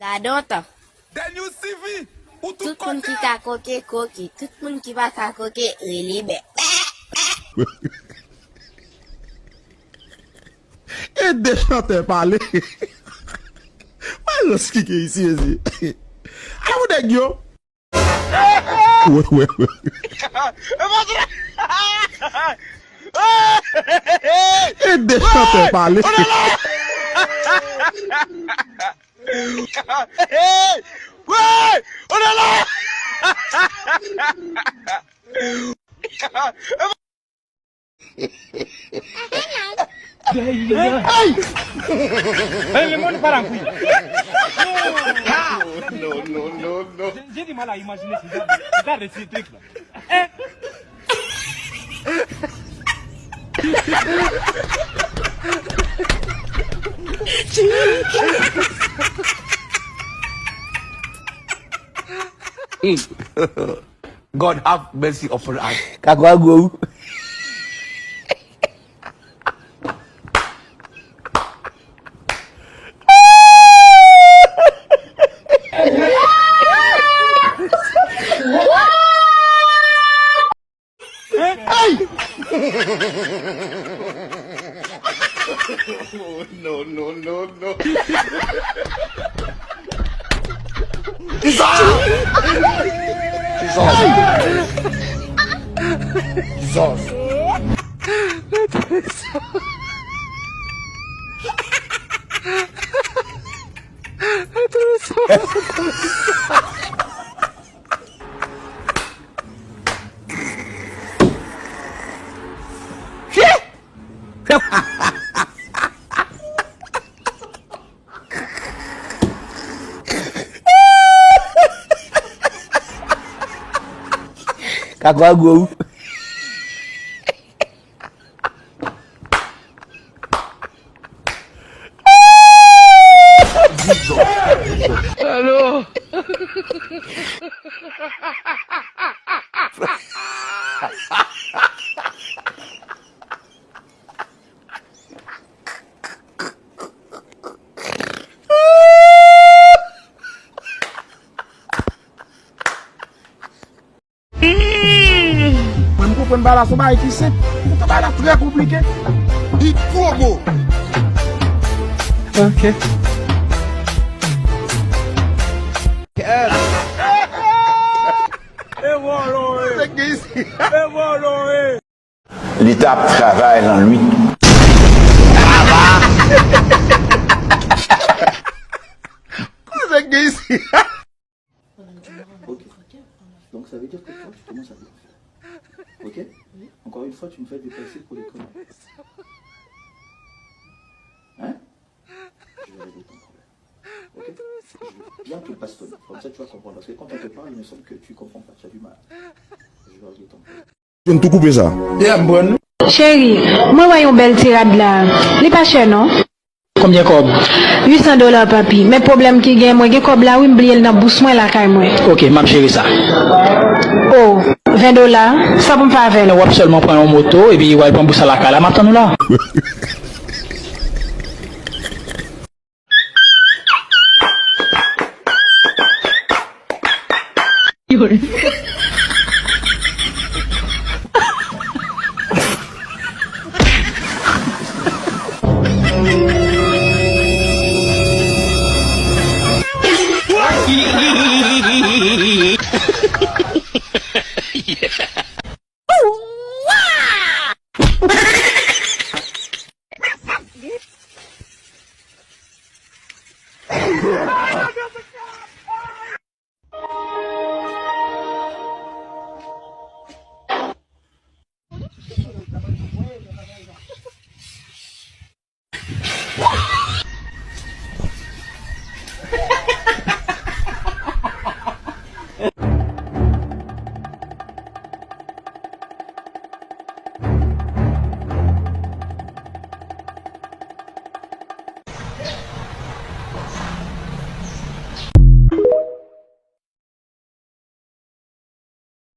Gade. Then you CV. Ou Tout le monde qui a coqué, coqué. Tout le monde qui va à coqué, relibé. Et des chanteurs parler. Moi, je suis ici, ici. Ah, vous êtes yo? Ouais. Et des chanteurs parler. Ouais, on est là. Le monde part en couille. Non. J'ai du mal à imaginer ces trucs-là. God have mercy upon us. Kagwago. No. Jesus. Kagwago. Allô. Même pour prendre balle à son bail qui c'est. C'est pas très compliqué. Il trop beau. Ok. C'est qui ici? L'État travaille en lui. C'est qui ici? Ok. Donc ça veut dire que toi, tu commences à bien faire. Ok. Encore une fois, tu me fais déplacer pour les conneries. Hein? Je vais régler ton problème. Ok. Je veux bien te bastonner. Comme ça, tu vas comprendre. Parce que quand on te parle, il me semble que tu comprends pas. Tu as du mal. Je vais régler ton problème. Je viens de tout couper ça. Bien bonne. Chérie, moi voyons belle tirade là. N'est pas cher non? Combien cob? $800 papi. Mais problème qui gagne moi, gagne cob là, oui, m'blier dans bouche moi la caille moi. Ok, m'a chérie ça. Oh, $20. Ça pour me faire 20. On va seulement prendre une moto et puis on va prendre bousse à la cale. Maintenant nous là.